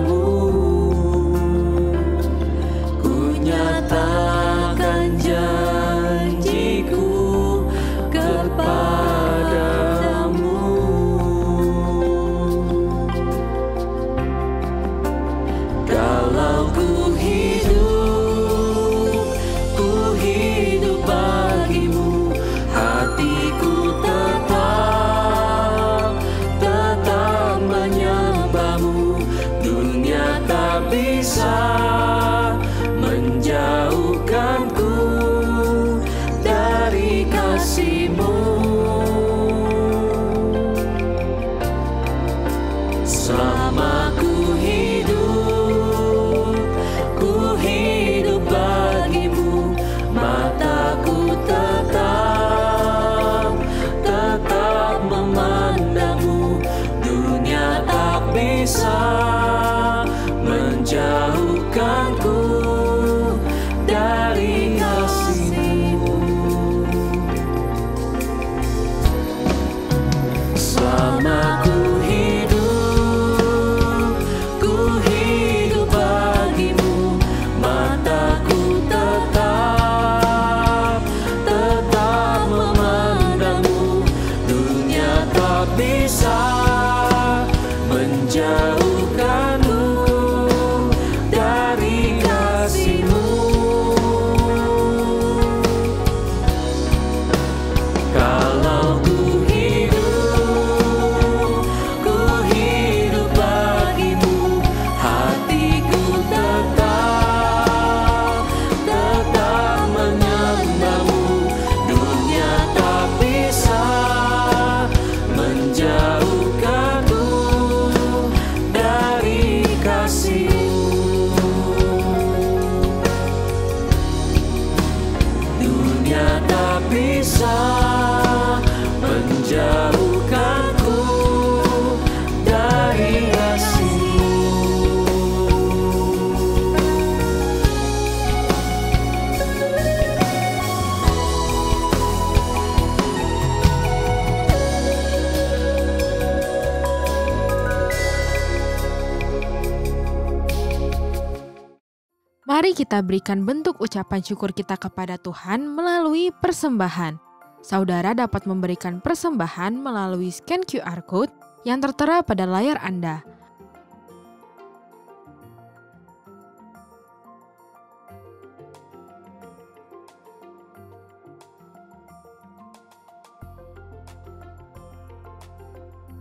Speaker 5: Mari kita berikan bentuk ucapan syukur kita kepada Tuhan melalui persembahan. Saudara dapat memberikan persembahan melalui scan QR Code yang tertera pada layar Anda.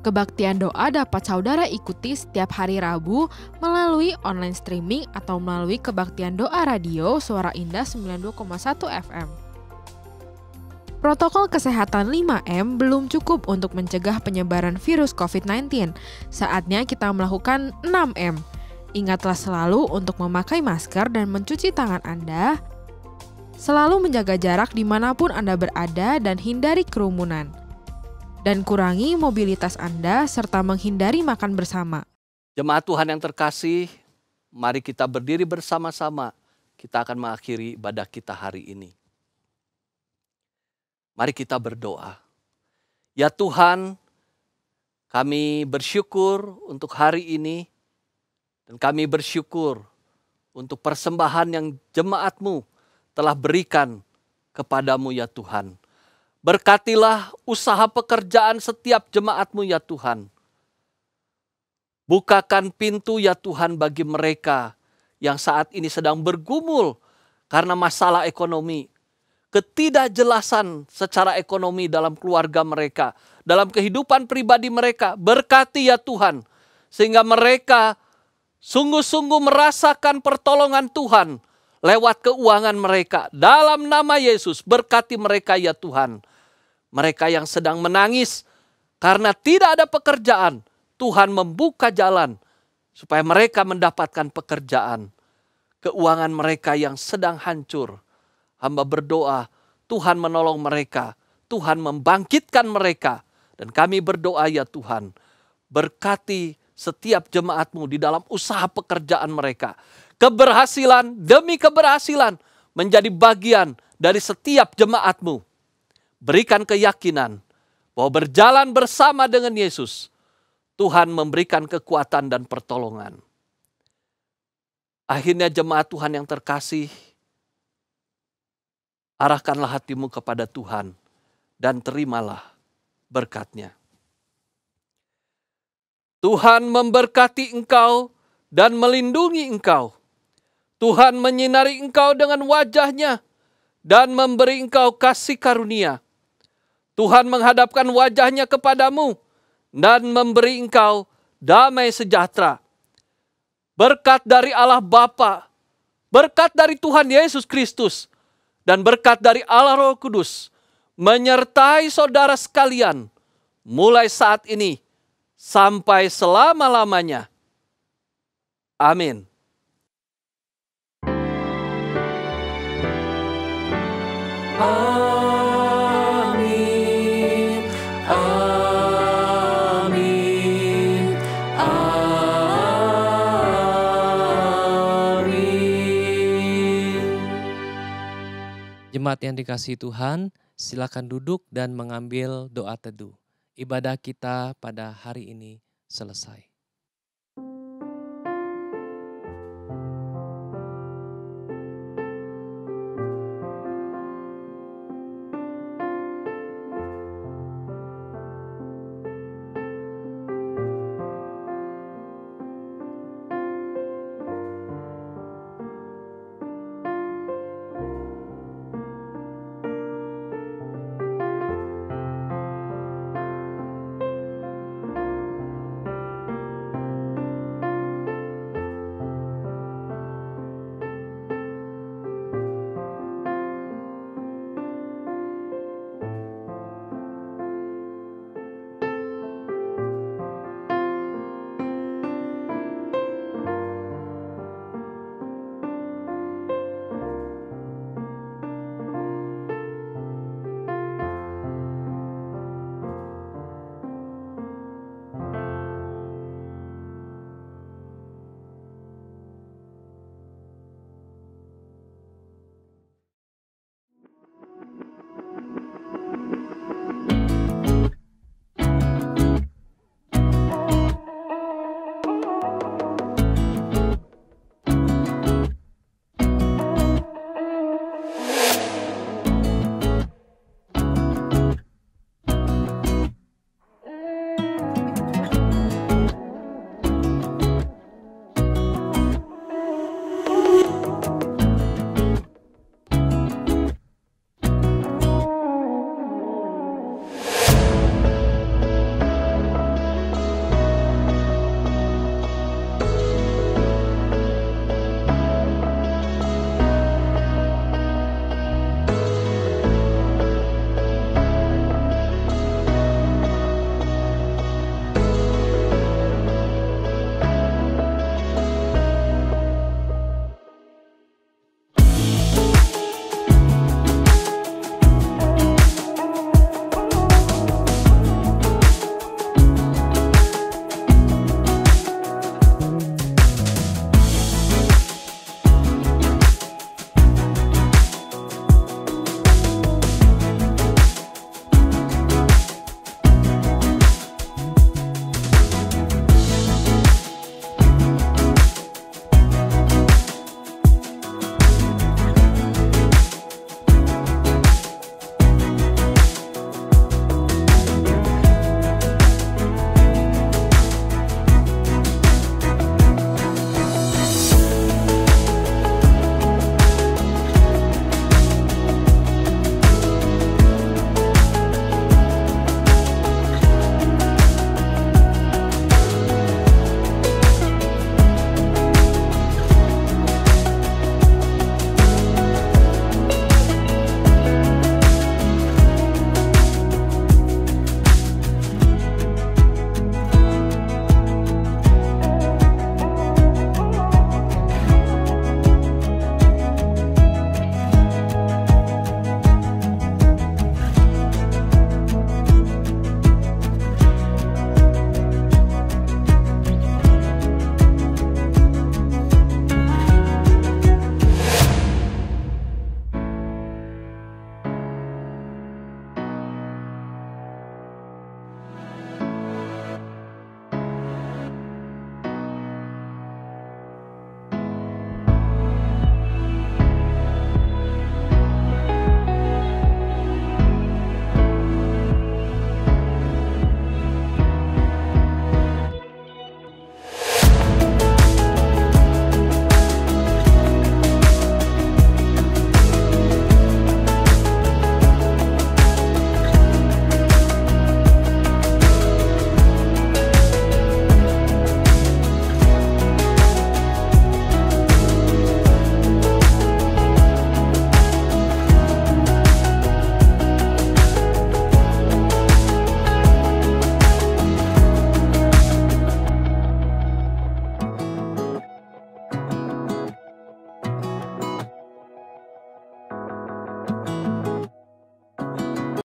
Speaker 5: Kebaktian doa dapat saudara ikuti setiap hari Rabu melalui online streaming atau melalui Kebaktian Doa Radio Suara Indah 92,1 FM. Protokol kesehatan 5M belum cukup untuk mencegah penyebaran virus COVID-19. Saatnya kita melakukan 6M. Ingatlah selalu untuk memakai masker dan mencuci tangan Anda. Selalu menjaga jarak dimanapun Anda berada dan hindari kerumunan. Dan kurangi mobilitas Anda serta menghindari makan bersama.
Speaker 4: Jemaat Tuhan yang terkasih, mari kita berdiri bersama-sama. Kita akan mengakhiri ibadah kita hari ini. Mari kita berdoa. Ya Tuhan, kami bersyukur untuk hari ini. Dan kami bersyukur untuk persembahan yang jemaat-Mu telah berikan kepadamu ya Tuhan. Berkatilah usaha pekerjaan setiap jemaat-Mu ya Tuhan. Bukakan pintu ya Tuhan bagi mereka yang saat ini sedang bergumul karena masalah ekonomi. Ketidakjelasan secara ekonomi dalam keluarga mereka, dalam kehidupan pribadi mereka. Berkati ya Tuhan, sehingga mereka sungguh-sungguh merasakan pertolongan Tuhan lewat keuangan mereka. Dalam nama Yesus, berkati mereka ya Tuhan. Mereka yang sedang menangis karena tidak ada pekerjaan, Tuhan membuka jalan supaya mereka mendapatkan pekerjaan. Keuangan mereka yang sedang hancur, hamba berdoa, Tuhan menolong mereka, Tuhan membangkitkan mereka. Dan kami berdoa ya Tuhan, berkati setiap jemaat-Mu di dalam usaha pekerjaan mereka. Keberhasilan demi keberhasilan menjadi bagian dari setiap jemaat-Mu. Berikan keyakinan bahwa berjalan bersama dengan Yesus, Tuhan memberikan kekuatan dan pertolongan. Akhirnya jemaat Tuhan yang terkasih, arahkanlah hatimu kepada Tuhan dan terimalah berkat-Nya. Tuhan memberkati engkau dan melindungi engkau. Tuhan menyinari engkau dengan wajah-Nya dan memberi engkau kasih karunia. Tuhan menghadapkan wajah-Nya kepadamu dan memberi engkau damai sejahtera. Berkat dari Allah Bapa, berkat dari Tuhan Yesus Kristus, dan berkat dari Allah Roh Kudus menyertai saudara sekalian mulai saat ini sampai selama-lamanya. Amin.
Speaker 2: Amin. Amin. Amin.
Speaker 1: Jemaat yang dikasihi Tuhan, silakan duduk dan mengambil doa teduh. Ibadah kita pada hari ini selesai.